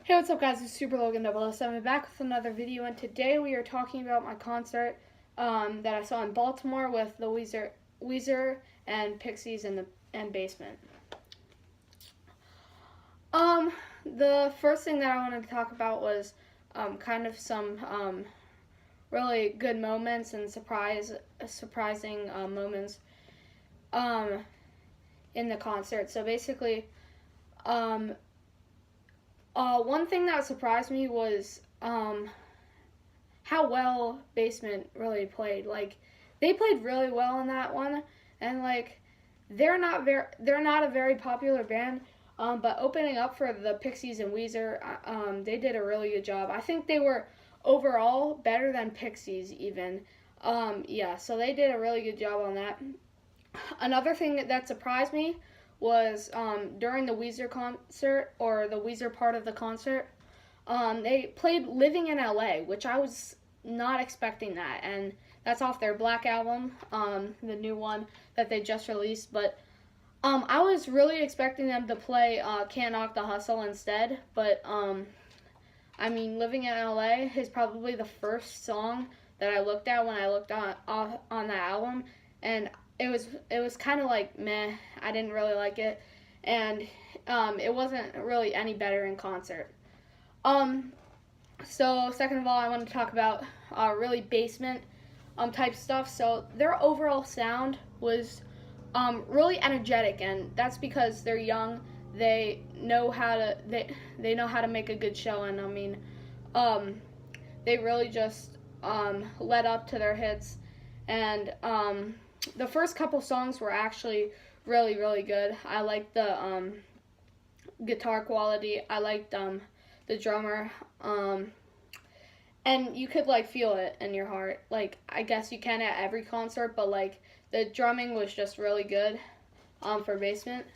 Hey, what's up guys, it's Super Logan 007 back with another video, and today we are talking about my concert that I saw in Baltimore with the Weezer and Pixies and Basement. The first thing that I wanted to talk about was kind of some really good moments and surprising moments in the concert. So basically, one thing that surprised me was how well Basement really played. Like, they played really well in that one, and like they're not a very popular band, but opening up for the Pixies and Weezer, they did a really good job. I think they were overall better than Pixies even. Yeah, so they did a really good job on that. Another thing that surprised me was during the Weezer concert, or the Weezer part of the concert, they played Living in LA, which I was not expecting that. And that's off their Black album, the new one that they just released. But I was really expecting them to play Can't Knock the Hustle instead. But I mean, Living in LA is probably the first song that I looked at when I looked on the album. And it was kind of like meh. I didn't really like it, and it wasn't really any better in concert. So second of all, I want to talk about really Basement type stuff. So their overall sound was really energetic, and that's because they're young. They know how to they know how to make a good show, and I mean, they really just led up to their hits, and the first couple songs were actually really good. I liked the guitar quality. I liked the drummer, and you could like feel it in your heart. Like, I guess you can at every concert, but like the drumming was just really good for Basement.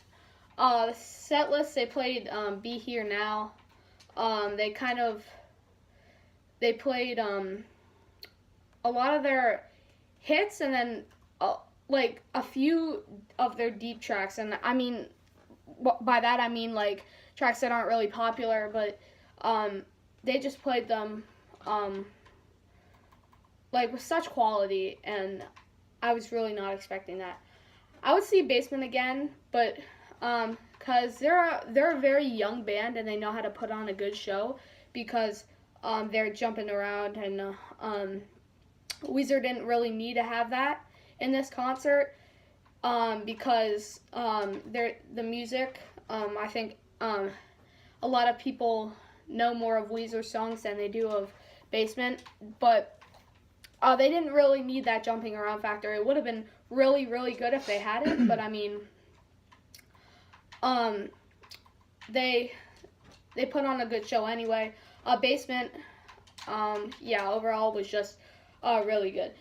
The set list, they played Be Here Now. They played a lot of their hits, and then like a few of their deep tracks. And I mean, by that I mean like tracks that aren't really popular, but they just played them like with such quality, and I was really not expecting that. I would see Basement again, but because they're a very young band, and they know how to put on a good show, because they're jumping around, and Weezer didn't really need to have that in this concert, because the music, I think a lot of people know more of Weezer songs than they do of Basement, but they didn't really need that jumping around factor. It would have been really good if they had it, but I mean, they put on a good show anyway. Basement, yeah, overall was just really good.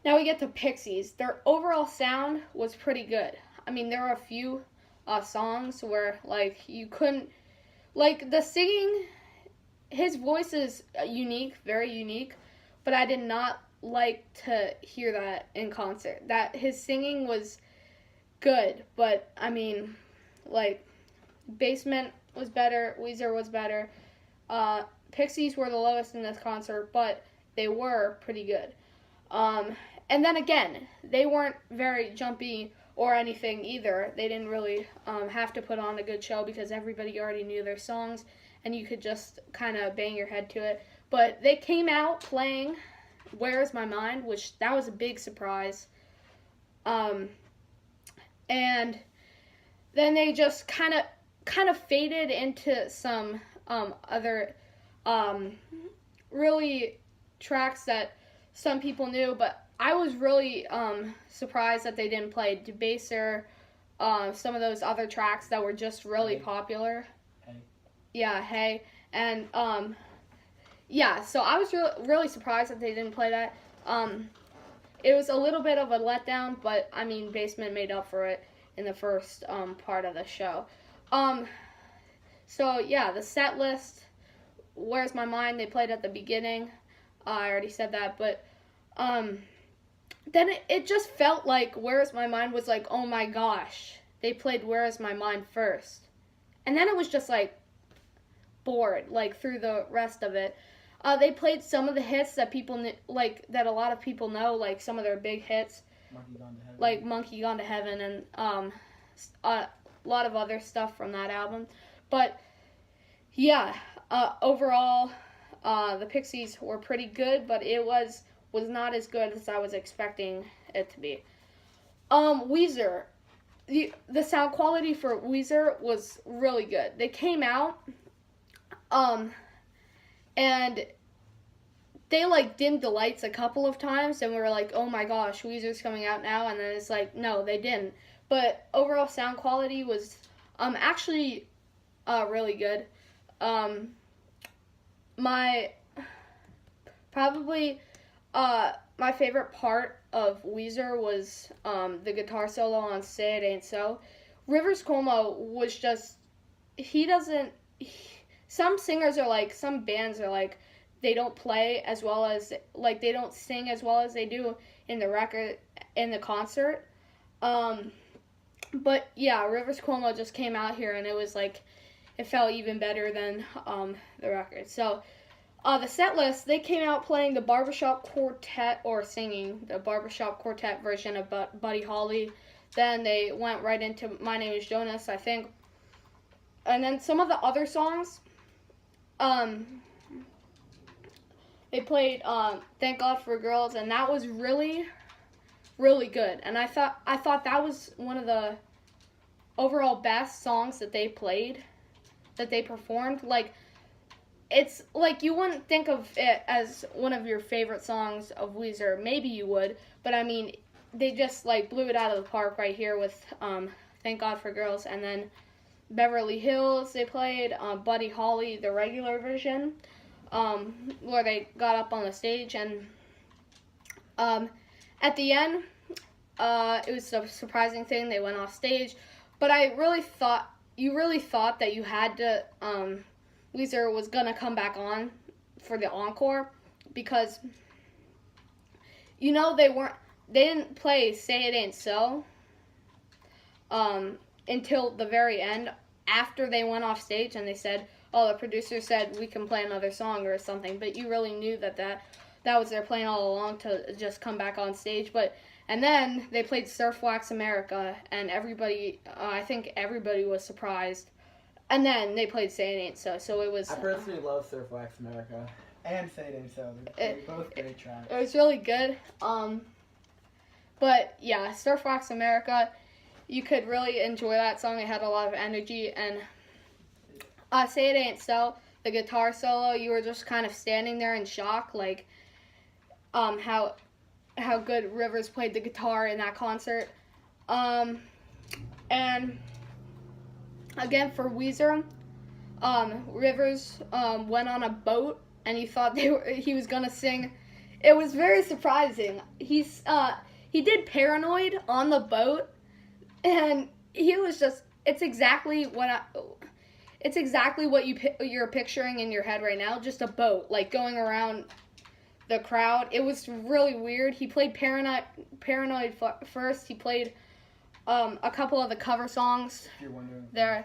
Now we get to Pixies. Their overall sound was pretty good. I mean, there were a few songs where like you couldn't, like the singing, his voice is unique, very unique, but I did not like to hear that in concert. That his singing was good, but I mean, like, Basement was better, Weezer was better. Pixies were the lowest in this concert, but they were pretty good. And then again, they weren't very jumpy or anything either. They didn't really have to put on a good show, because everybody already knew their songs, and you could just kind of bang your head to it. But they came out playing Where's My Mind, which that was a big surprise. And then they just kind of faded into some other really tracks that some people knew, but I was really surprised that they didn't play Debaser, some of those other tracks that were just really popular. Hey. Yeah, Hey. And yeah, so I was really surprised that they didn't play that. It was a little bit of a letdown, but I mean, Basement made up for it in the first part of the show. So yeah, the set list, Where's My Mind, they played at the beginning. I already said that, but then it just felt like Where's My Mind was like, oh my gosh, they played Where's My Mind first. And then it was just like, bored like through the rest of it. They played some of the hits that that a lot of people know, like some of their big hits, like Monkey Gone to Heaven, and a lot of other stuff from that album. But yeah, overall, the Pixies were pretty good, but it was not as good as I was expecting it to be. Weezer. The sound quality for Weezer was really good. They came out, and they like dimmed the lights a couple of times, and we were like, oh my gosh, Weezer's coming out now, and then it's like, no, they didn't. But overall sound quality was actually really good. My my favorite part of Weezer was the guitar solo on Say It Ain't So. Rivers Cuomo was just, some singers are like, some bands are like, they don't play as well as, like, they don't sing as well as they do in the concert. But yeah, Rivers Cuomo just came out here, and it was like, it felt even better than the record. So the set list, they came out playing the Barbershop Quartet, or singing the Barbershop Quartet version of Buddy Holly. Then they went right into My Name is Jonas, I think. And then some of the other songs, they played Thank God for Girls, and that was really, really good. And I thought that was one of the overall best songs that they played, that they performed. Like, it's like, you wouldn't think of it as one of your favorite songs of Weezer. Maybe you would, but I mean, they just like blew it out of the park right here with Thank God for Girls. And then Beverly Hills, they played Buddy Holly, the regular version, where they got up on the stage. And at the end, it was a surprising thing, they went off stage. But you really thought that you had to, Weezer was gonna come back on for the encore, because, you know, they didn't play Say It Ain't So until the very end, after they went off stage, and they said, oh, the producer said we can play another song or something. But you really knew that was their plan all along, to just come back on stage. And then they played Surf Wax America, and everybody, I think everybody was surprised. And then they played Say It Ain't So. So it was. I personally love Surf Wax America and Say It Ain't So. They're both great tracks. It was really good. But yeah, Surf Wax America, you could really enjoy that song. It had a lot of energy. And Say It Ain't So, the guitar solo, you were just kind of standing there in shock, like how good Rivers played the guitar in that concert. And again, for Weezer, Rivers went on a boat, and you thought he was gonna sing. It was very surprising. He did Paranoid on the boat, and he was just, it's exactly what you're picturing in your head right now, just a boat, like, going around the crowd. It was really weird. He played Paranoid first. He played a couple of the cover songs. If you're wondering. There.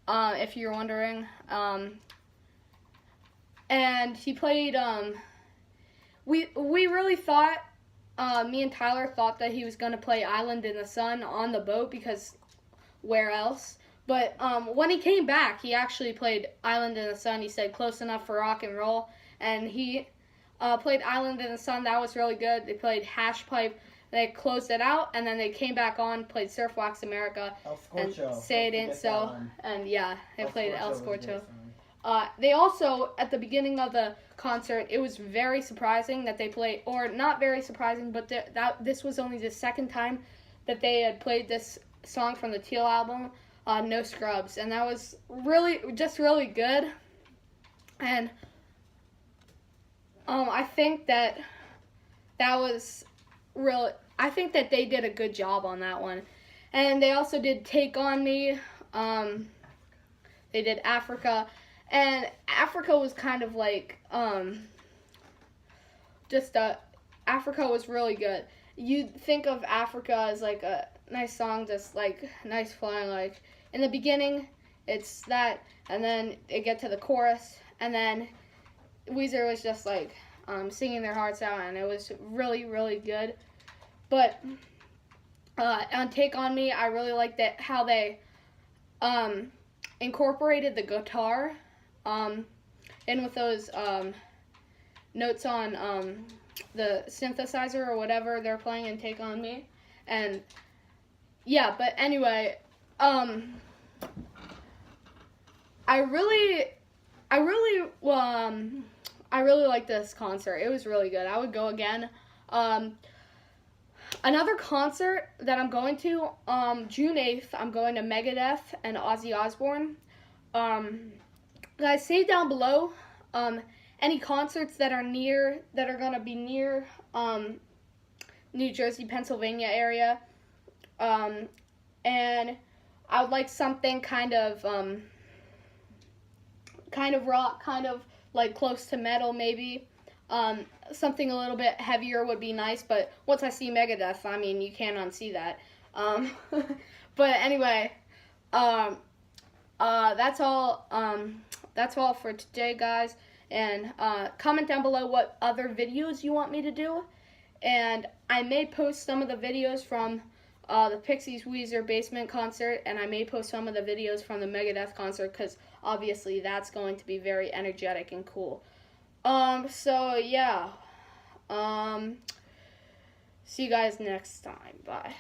If you're wondering. And he played, we really thought, me and Tyler thought that he was going to play Island in the Sun on the boat, because where else? But when he came back, he actually played Island in the Sun. He said, close enough for rock and roll. And he played Island in the Sun. That was really good. They played Hash Pipe. They closed it out, and then they came back on, played Surf Wax America, and Say It Ain't So. And yeah, they played El Scorcho. They also, at the beginning of the concert, it was very surprising that they played, or not very surprising, but this was only the second time that they had played this song from the Teal album, No Scrubs. And that was really good. And I think that was I think that they did a good job on that one. And they also did Take On Me. They did Africa. And Africa was kind of like, Africa was really good. You'd think of Africa as like a nice song, just like nice flowing. Like in the beginning, It's that, and then they get to the chorus, and then Weezer was just like singing their hearts out, and it was really, really good. But on Take On Me, I really liked that how they incorporated the guitar in with those notes on the synthesizer or whatever they're playing in Take On Me. And yeah, but anyway, I really like this concert. It was really good. I would go again. Another concert that I'm going to, June 8th, I'm going to Megadeth and Ozzy Osbourne. Guys, say down below any concerts that are going to be near New Jersey, Pennsylvania area. And I would like something kind of rock, kind of like close to metal maybe. Something a little bit heavier would be nice, but once I see Megadeth, I mean, you can't unsee that. But anyway, that's all for today, guys. And comment down below what other videos you want me to do. And I may post some of the videos from the Pixies Weezer basement concert, and I may post some of the videos from the Megadeth concert, because obviously that's going to be very energetic and cool. So yeah. See you guys next time. Bye.